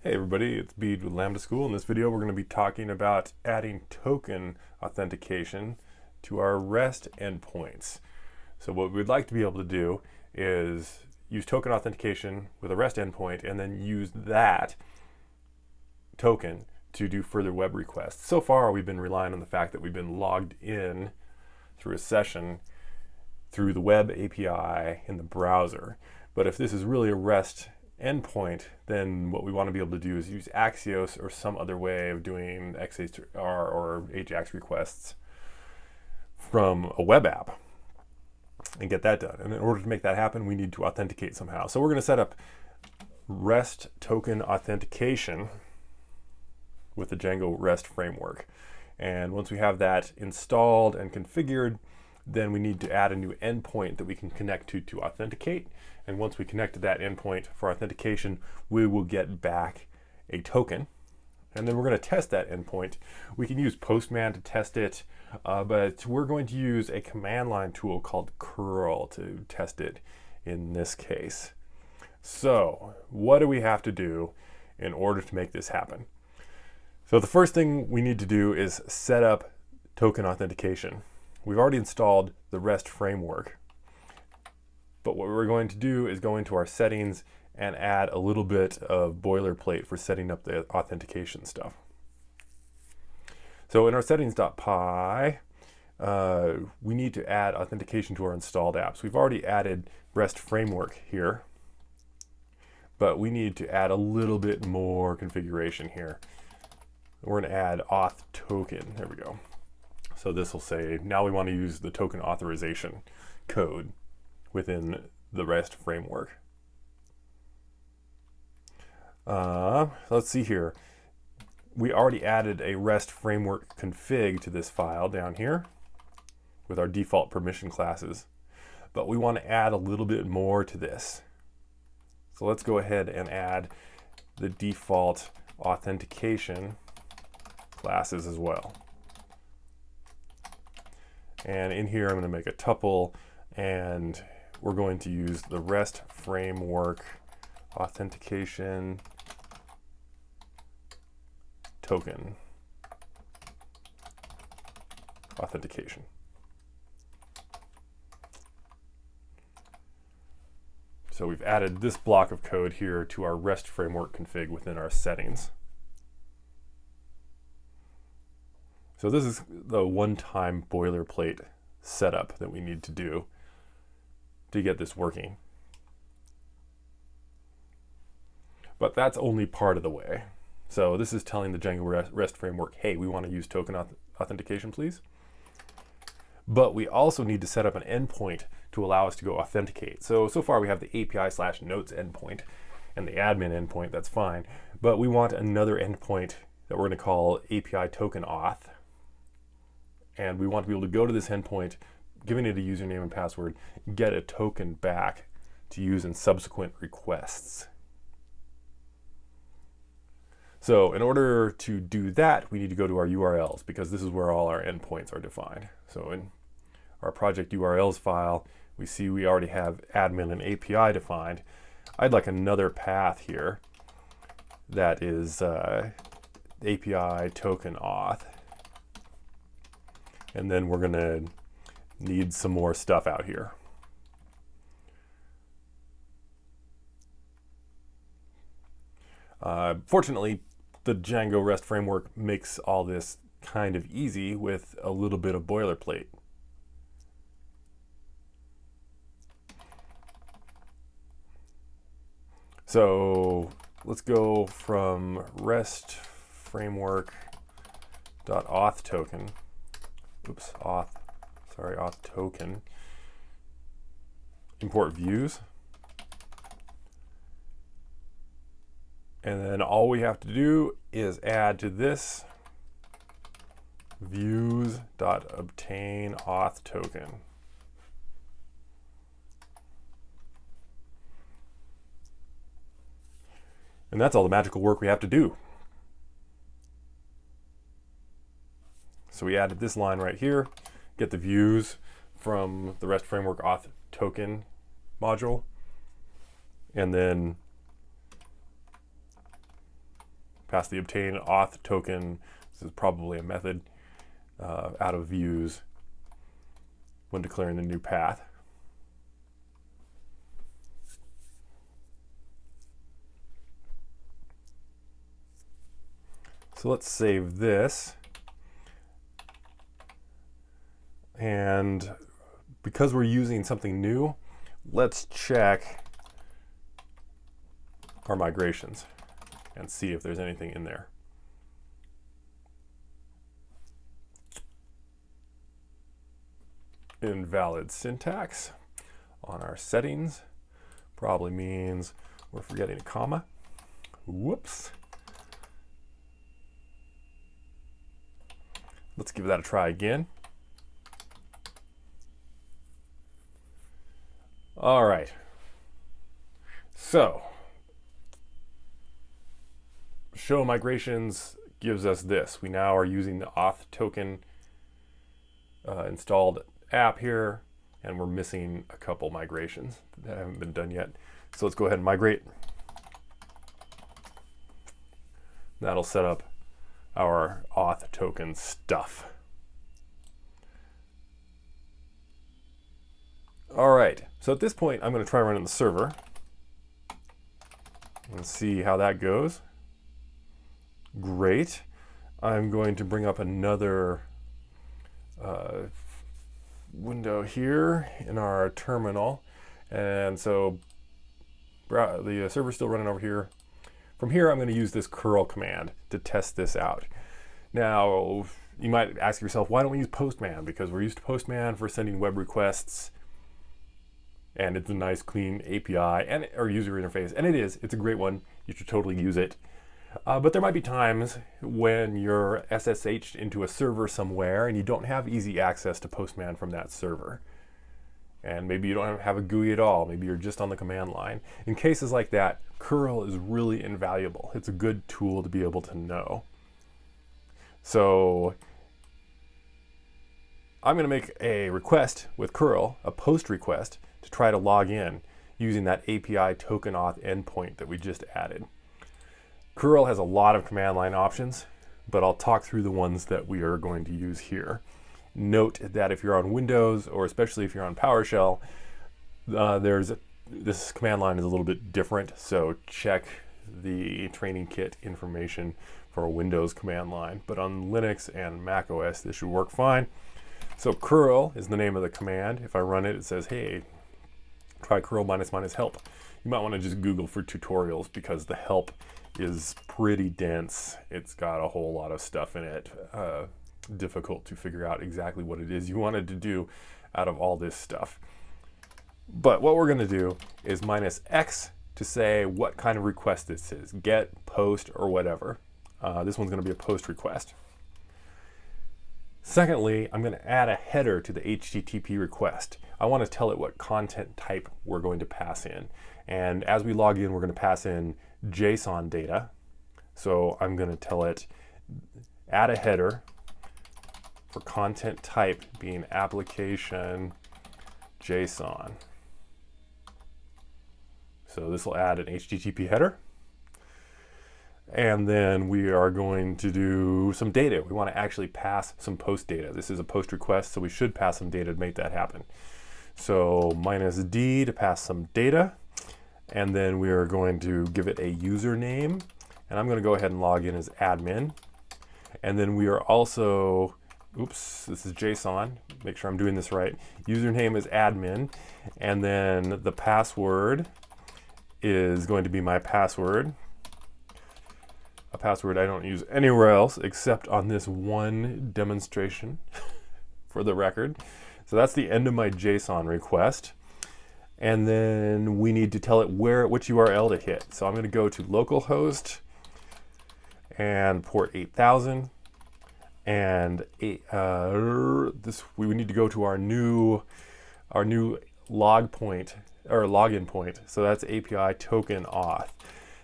Hey everybody, it's Bede with Lambda School. In this video we're going to be talking about adding token authentication to our REST endpoints. So what we'd like to be able to do is use token authentication with a REST endpoint and then use that token to do further web requests. So far we've been relying on the fact that we've been logged in through a session through the web API in the browser. But if this is really a REST endpoint, then what we want to be able to do is use Axios or some other way of doing XHR or AJAX requests from a web app and get that done. And in order to make that happen, we need to authenticate somehow. So we're going to set up REST token authentication with the Django REST framework. And once we have that installed and configured, then we need to add a new endpoint that we can connect to authenticate. And once we connect to that endpoint for authentication, we will get back a token. And then we're going to test that endpoint. We can use Postman to test it, but we're going to use a command line tool called curl to test it in this case. So what do we have to do in order to make this happen? So the first thing we need to do is set up token authentication. We've already installed the REST framework, but what we're going to do is go into our settings and add a little bit of boilerplate for setting up the authentication stuff. So in our settings.py, we need to add authentication to our installed apps. We've already added REST framework here, but we need to add a little bit more configuration here. We're going to add auth token. There we go. So this will say, now we want to use the token authorization code within the REST framework. Let's see here. We already added a REST framework config to this file down here with our default permission classes, but we want to add a little bit more to this. So let's go ahead and add the default authentication classes as well. And in here, I'm going to make a tuple, and we're going to use the REST framework authentication token authentication. So we've added this block of code here to our REST framework config within our settings. So this is the one-time boilerplate setup that we need to do to get this working. But that's only part of the way. So this is telling the Django REST framework, hey, we want to use token authentication, please. But we also need to set up an endpoint to allow us to go authenticate. So far we have the API/notes endpoint and the admin endpoint, that's fine. But we want another endpoint that we're going to call API token auth. And we want to be able to go to this endpoint, giving it a username and password, get a token back to use in subsequent requests. So in order to do that, we need to go to our URLs because this is where all our endpoints are defined. So in our project URLs file, we see we already have admin and API defined. I'd like another path here that is API token auth. And then we're going to need some more stuff out here. Fortunately, the Django REST framework makes all this kind of easy with a little bit of boilerplate. So let's go from REST framework.auth token. Auth token. Import views. And then all we have to do is add to this views.obtain auth token. And that's all the magical work we have to do. So we added this line right here, get the views from the REST framework auth token module, and then pass the obtain auth token. This is probably a method out of views when declaring the new path. So let's save this. And because we're using something new, let's check our migrations and see if there's anything in there. Invalid syntax on our settings probably means we're forgetting a comma. Whoops. Let's give that a try again. All right. So, show migrations gives us this. We now are using the auth token installed app here, and we're missing a couple migrations that haven't been done yet. So let's go ahead and migrate. That'll set up our auth token stuff. All right, so at this point, I'm going to try running the server and see how that goes. Great. I'm going to bring up another window here in our terminal. And so the server's still running over here. From here, I'm going to use this curl command to test this out. Now, you might ask yourself, why don't we use Postman? Because we're used to Postman for sending web requests, and it's a nice, clean API or user interface. And it is. It's a great one. You should totally use it. But there might be times when you're SSH'd into a server somewhere and you don't have easy access to Postman from that server. And maybe you don't have a GUI at all. Maybe you're just on the command line. In cases like that, curl is really invaluable. It's a good tool to be able to know. So I'm going to make a request with curl, a post request, to try to log in using that API token auth endpoint that we just added. Curl has a lot of command line options, but I'll talk through the ones that we are going to use here. Note that if you're on Windows, or especially if you're on PowerShell, this command line is a little bit different, so check the training kit information for a Windows command line. But on Linux and Mac OS, this should work fine. So curl is the name of the command. If I run it, it says, hey, try curl -- help. You might want to just Google for tutorials because the help is pretty dense. It's got a whole lot of stuff in it. Difficult to figure out exactly what it is you wanted to do out of all this stuff. But what we're going to do is -x to say what kind of request this is. Get, post, or whatever. This one's going to be a post request. Secondly, I'm going to add a header to the HTTP request. I want to tell it what content type we're going to pass in. And as we log in, we're going to pass in JSON data. So I'm going to tell it, add a header for content type being application JSON. So this will add an HTTP header. And then we are going to do some data. We want to actually pass some post data. This is a post request, so we should pass some data to make that happen. So -d to pass some data. And then we are going to give it a username. And I'm going to go ahead and log in as admin. And then we are also, oops, this is JSON. Make sure I'm doing this right. Username is admin. And then the password is going to be my password. A password I don't use anywhere else except on this one demonstration for the record. So that's the end of my JSON request. And then we need to tell it which URL to hit. So I'm going to go to localhost and port 8000. And we need to go to our new login point. So that's API token auth.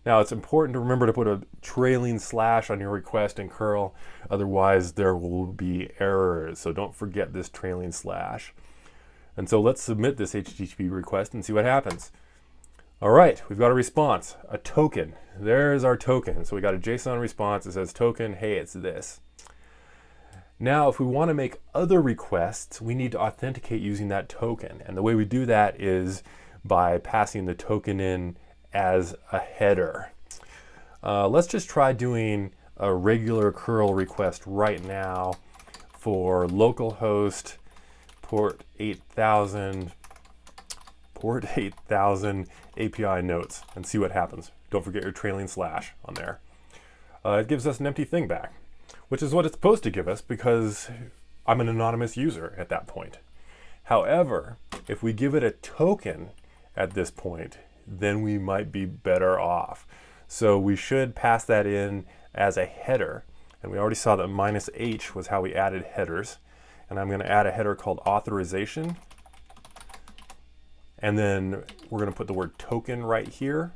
Now it's important to remember to put a trailing slash on your request in curl, otherwise there will be errors. So don't forget this trailing slash. And so let's submit this HTTP request and see what happens. All right, we've got a response, a token. There's our token. So we got a JSON response that says token, hey, it's this. Now, if we want to make other requests, we need to authenticate using that token. And the way we do that is by passing the token in as a header. Let's just try doing a regular curl request right now for localhost port 8000 API notes and see what happens. Don't forget your trailing slash on there. It gives us an empty thing back, which is what it's supposed to give us because I'm an anonymous user at that point. However, if we give it a token at this point, then we might be better off. So we should pass that in as a header. And we already saw that -h was how we added headers. And I'm going to add a header called authorization. And then we're going to put the word token right here.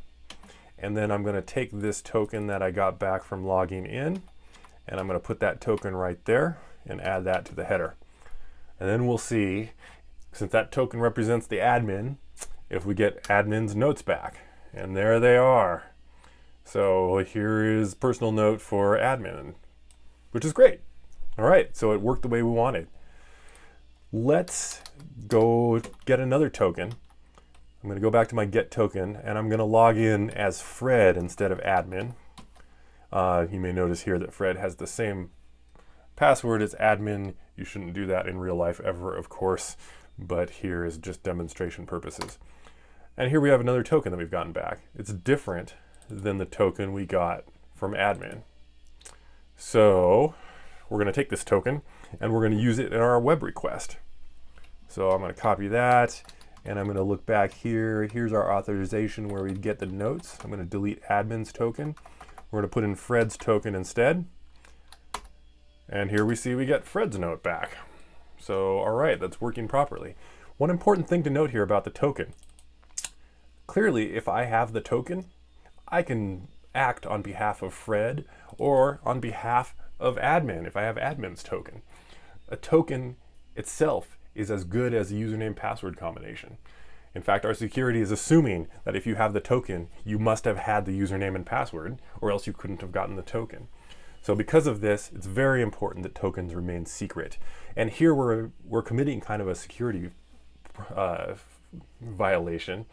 And then I'm going to take this token that I got back from logging in, and I'm going to put that token right there and add that to the header. And then we'll see, since that token represents the admin, if we get admin's notes back. And there they are. So here is personal note for admin, which is great. All right, so it worked the way we wanted. Let's go get another token. I'm going to go back to my get token, and I'm going to log in as Fred instead of admin. You may notice here that Fred has the same password as admin. You shouldn't do that in real life ever, of course, but here is just demonstration purposes. And here we have another token that we've gotten back. It's different than the token we got from admin. So we're going to take this token, and we're going to use it in our web request. So I'm going to copy that. And I'm going to look back here. Here's our authorization where we get the notes. I'm going to delete admin's token. We're going to put in Fred's token instead. And here we see we get Fred's note back. So, all right, that's working properly. One important thing to note here about the token. Clearly, if I have the token, I can act on behalf of Fred or on behalf of admin if I have admin's token. A token itself is as good as a username password combination. In fact, our security is assuming that if you have the token, you must have had the username and password, or else you couldn't have gotten the token. So because of this, it's very important that tokens remain secret. And here we're committing kind of a security violation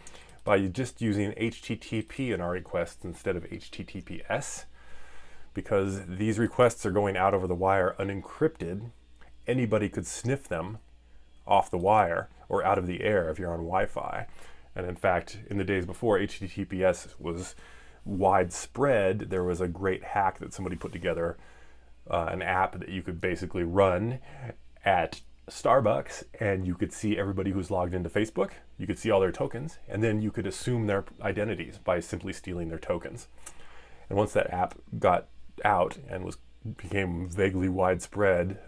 by just using HTTP in our requests instead of HTTPS, because these requests are going out over the wire unencrypted. Anybody could sniff them off the wire or out of the air if you're on Wi-Fi. And in fact, in the days before HTTPS was widespread, there was a great hack that somebody put together, an app that you could basically run at Starbucks, and you could see everybody who's logged into Facebook. You could see all their tokens, and then you could assume their identities by simply stealing their tokens. And once that app got out and became vaguely widespread,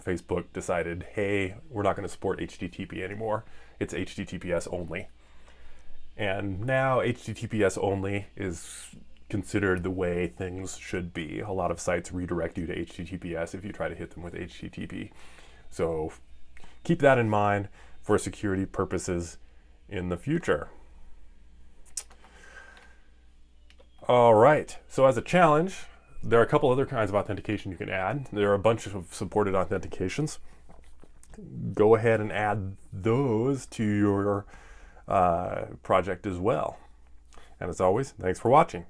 Facebook decided, hey, we're not going to support HTTP anymore. It's HTTPS only. And now HTTPS only is considered the way things should be. A lot of sites redirect you to HTTPS if you try to hit them with HTTP. So keep that in mind for security purposes in the future. All right, so as a challenge, there are a couple other kinds of authentication you can add. There are a bunch of supported authentications. Go ahead and add those to your project as well. And as always, thanks for watching.